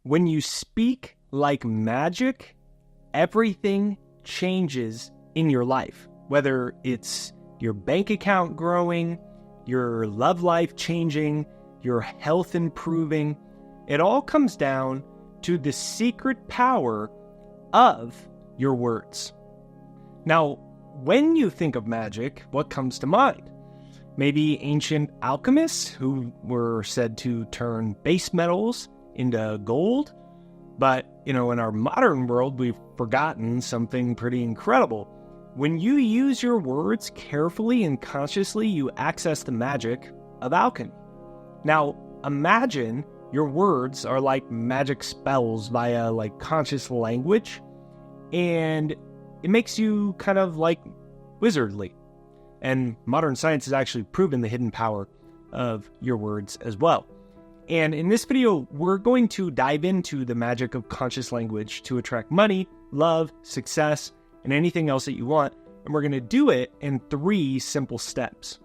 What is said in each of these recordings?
When you speak like magic, everything changes in your life. Whether it's your bank account growing, your love life changing, your health improving, it all comes down to the secret power of your words. Now, when you think of magic, what comes to mind? Maybe ancient alchemists who were said to turn base metals into gold. But, in our modern world, we've forgotten something pretty incredible. When you use your words carefully and consciously, you access the magic of alchemy. Now, imagine your words are like magic spells via conscious language, and it makes you kind of wizardly. And modern science has actually proven the hidden power of your words as well. And in this video, we're going to dive into the magic of conscious language to attract money, love, success, and anything else that you want. And we're going to do it in 3 simple steps.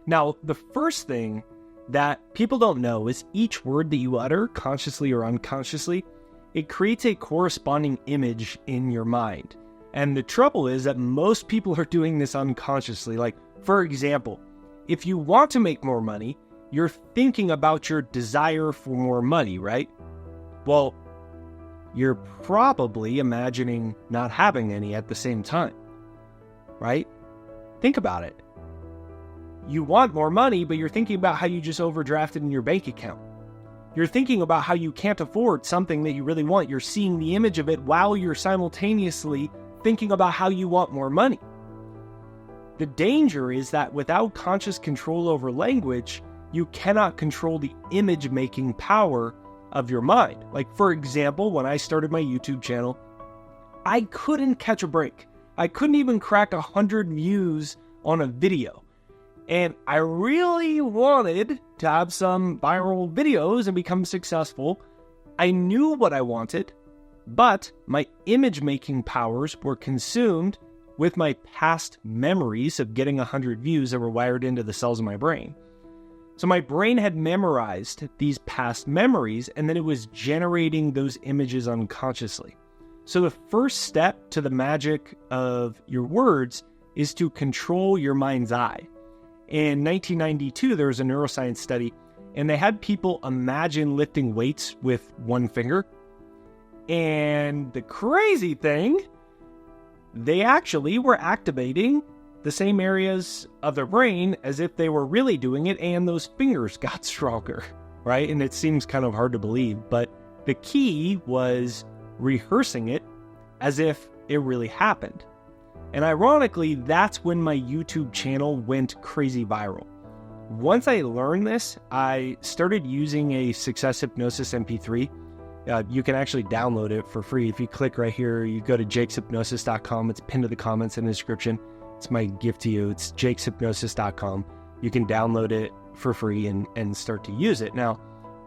Now, the first thing that people don't know is each word that you utter, consciously or unconsciously, it creates a corresponding image in your mind. And the trouble is that most people are doing this unconsciously. For example, if you want to make more money, you're thinking about your desire for more money, right? Well, you're probably imagining not having any at the same time, right? Think about it. You want more money, but you're thinking about how you just overdrafted in your bank account. You're thinking about how you can't afford something that you really want. You're seeing the image of it while you're simultaneously thinking about how you want more money. The danger is that without conscious control over language, you cannot control the image-making power of your mind. For example, when I started my YouTube channel, I couldn't catch a break. I couldn't even crack 100 views on a video. And I really wanted to have some viral videos and become successful. I knew what I wanted, but my image-making powers were consumed with my past memories of getting 100 views that were wired into the cells of my brain. So my brain had memorized these past memories, and then it was generating those images unconsciously. So the first step to the magic of your words is to control your mind's eye. In 1992, there was a neuroscience study, and they had people imagine lifting weights with one finger. And the crazy thing, they actually were activating the same areas of their brain as if they were really doing it, and those fingers got stronger, right? And it seems kind of hard to believe, but the key was rehearsing it as if it really happened. And ironically, that's when my YouTube channel went crazy viral. Once I learned this, I started using a Success Hypnosis MP3. You can actually download it for free. If you click right here, you go to jakeshypnosis.com. It's pinned to the comments in the description. It's my gift to you. It's jakeshypnosis.com. You can download it for free and start to use it. Now,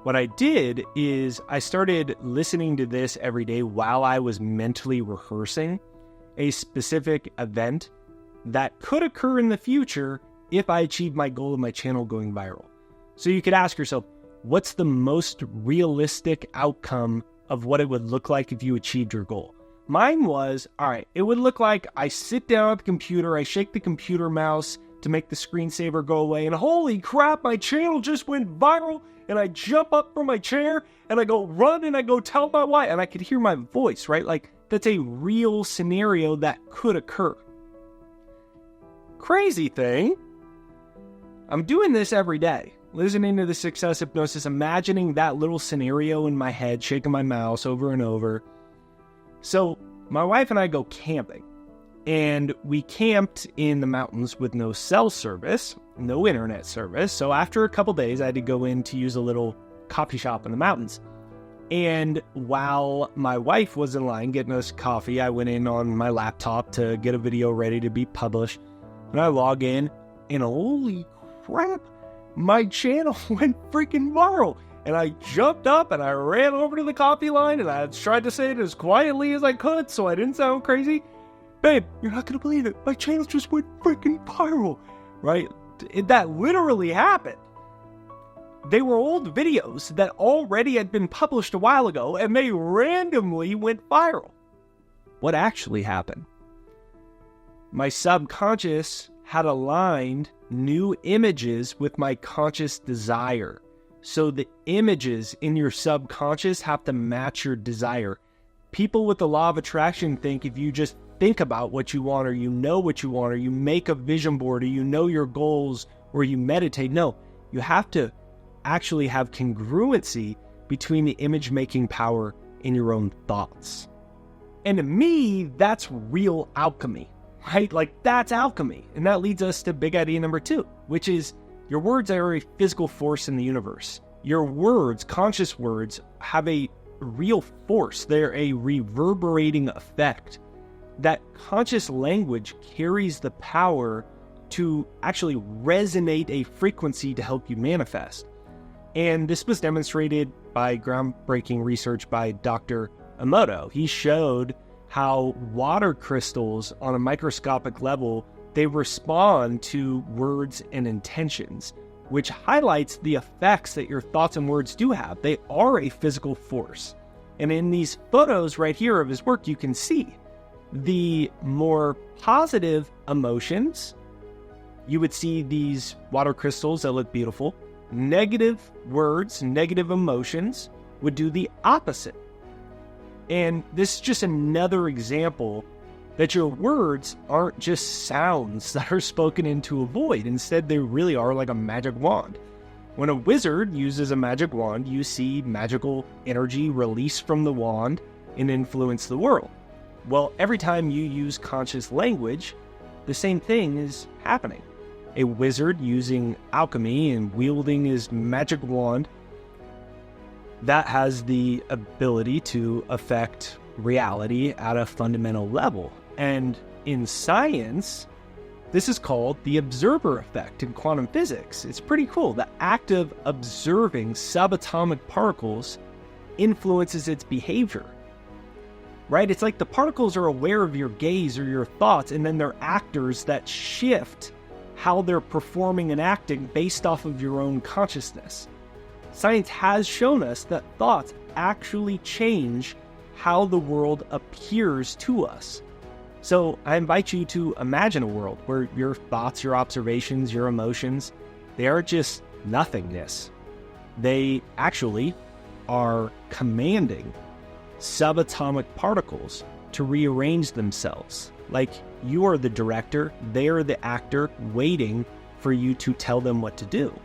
what I did is I started listening to this every day while I was mentally rehearsing a specific event that could occur in the future if I achieve my goal of my channel going viral. So you could ask yourself, what's the most realistic outcome of what it would look like if you achieved your goal? Mine was, all right, it would look like I sit down at the computer, I shake the computer mouse to make the screensaver go away, and holy crap, my channel just went viral, and I jump up from my chair, and I go run, and I go tell my wife, and I could hear my voice, right? That's a real scenario that could occur. Crazy thing, I'm doing this every day, listening to the Success Hypnosis, imagining that little scenario in my head, shaking my mouse over and over. So my wife and I go camping, and we camped in the mountains with no cell service, no internet service. So after a couple days, I had to go in to use a little coffee shop in the mountains. And while my wife was in line getting us coffee, I went in on my laptop to get a video ready to be published. And I log in, and holy crap, my channel went freaking viral. And I jumped up and I ran over to the coffee line, and I tried to say it as quietly as I could so I didn't sound crazy. Babe, you're not going to believe it. My channel just went freaking viral, right? That literally happened. They were old videos that already had been published a while ago, and they randomly went viral. What actually happened? My subconscious had aligned new images with my conscious desire. So the images in your subconscious have to match your desire. People with the law of attraction think if you just think about what you want, or you know what you want, or you make a vision board, or you know your goals, or you meditate. No, you have to actually have congruency between the image-making power in your own thoughts. And to me, that's real alchemy, right? Like, that's alchemy. And that leads us to big idea number 2, which is your words are a physical force in the universe. Your words, conscious words, have a real force. They're a reverberating effect. That conscious language carries the power to actually resonate a frequency to help you manifest. And this was demonstrated by groundbreaking research by Dr. Emoto. He showed how water crystals on a microscopic level, they respond to words and intentions, which highlights the effects that your thoughts and words do have. They are a physical force. And in these photos right here of his work, you can see the more positive emotions, you would see these water crystals that look beautiful. Negative words, negative emotions would do the opposite. And this is just another example that your words aren't just sounds that are spoken into a void. Instead, they really are like a magic wand. When a wizard uses a magic wand, you see magical energy release from the wand and influence the world. Well, every time you use conscious language, the same thing is happening. A wizard using alchemy and wielding his magic wand, that has the ability to affect reality at a fundamental level. And in science, this is called the observer effect in quantum physics. It's pretty cool. The act of observing subatomic particles influences its behavior, right? It's like the particles are aware of your gaze or your thoughts, and then they're actors that shift how they're performing and acting based off of your own consciousness. Science has shown us that thoughts actually change how the world appears to us. So I invite you to imagine a world where your thoughts, your observations, your emotions, they aren't just nothingness. They actually are commanding subatomic particles to rearrange themselves. Like you are the director, they are the actor waiting for you to tell them what to do.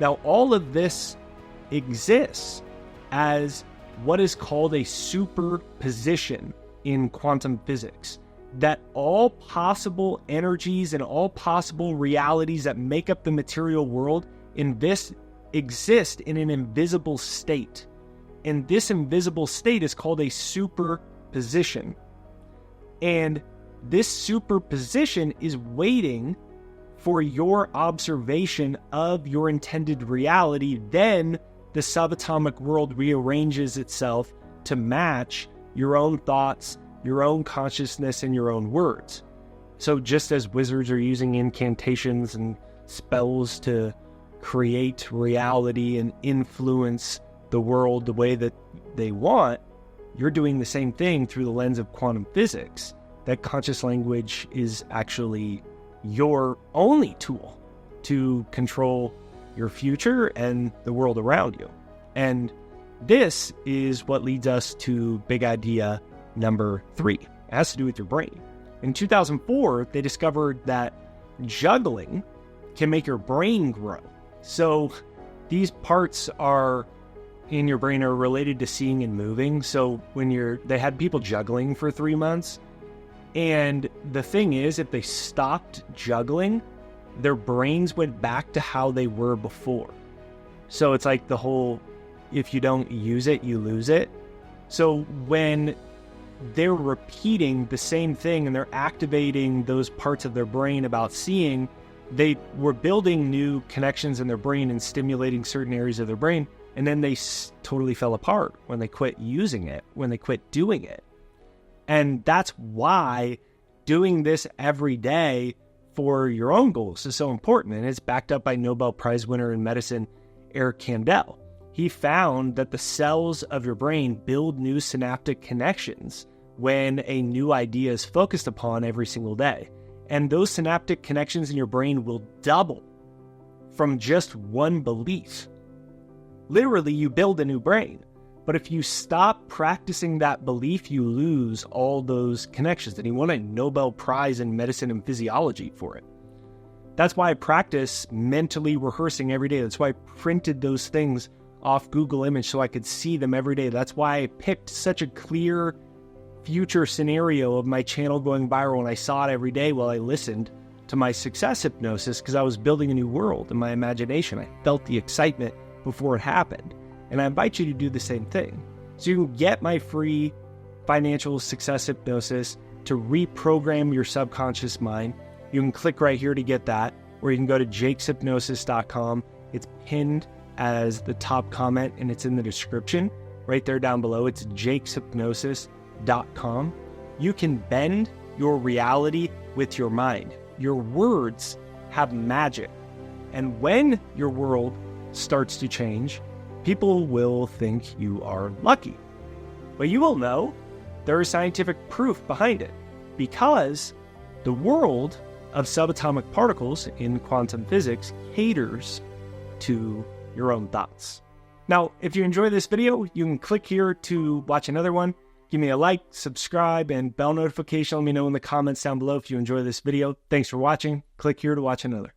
Now, all of this exists as what is called a superposition in quantum physics. That all possible energies and all possible realities that make up the material world exist in an invisible state. And this invisible state is called a superposition. And this superposition is waiting for your observation of your intended reality. Then the subatomic world rearranges itself to match your own thoughts, your own consciousness, and your own words. So just as wizards are using incantations and spells to create reality and influence the world the way that they want, you're doing the same thing through the lens of quantum physics. That conscious language is actually your only tool to control your future and the world around you. And this is what leads us to big idea number 3. It has to do with your brain. In 2004, they discovered that juggling can make your brain grow. So these parts in your brain are related to seeing and moving. So they had people juggling for 3 months. And the thing is, if they stopped juggling, their brains went back to how they were before. So it's like the whole, if you don't use it, you lose it. So when they're repeating the same thing and they're activating those parts of their brain about seeing, they were building new connections in their brain and stimulating certain areas of their brain. And then they totally fell apart when they quit using it, when they quit doing it. And that's why doing this every day for your own goals is so important. And it's backed up by Nobel Prize winner in medicine, Eric Kandel. He found that the cells of your brain build new synaptic connections when a new idea is focused upon every single day. And those synaptic connections in your brain will double from just one belief. Literally, you build a new brain. But if you stop practicing that belief, you lose all those connections. And he won a Nobel Prize in medicine and physiology for it. That's why I practice mentally rehearsing every day. That's why I printed those things off Google Image so I could see them every day. That's why I picked such a clear future scenario of my channel going viral, and I saw it every day while I listened to my success hypnosis, because I was building a new world in my imagination. I felt the excitement before it happened. And I invite you to do the same thing. So you can get my free financial success hypnosis to reprogram your subconscious mind. You can click right here to get that, or you can go to jakeshypnosis.com. It's pinned as the top comment and it's in the description right there down below. It's jakeshypnosis.com. You can bend your reality with your mind. Your words have magic. And when your world starts to change, people will think you are lucky. But you will know there is scientific proof behind it, because the world of subatomic particles in quantum physics caters to your own thoughts. Now, if you enjoy this video, you can click here to watch another one. Give me a like, subscribe, and bell notification. Let me know in the comments down below if you enjoy this video. Thanks for watching. Click here to watch another.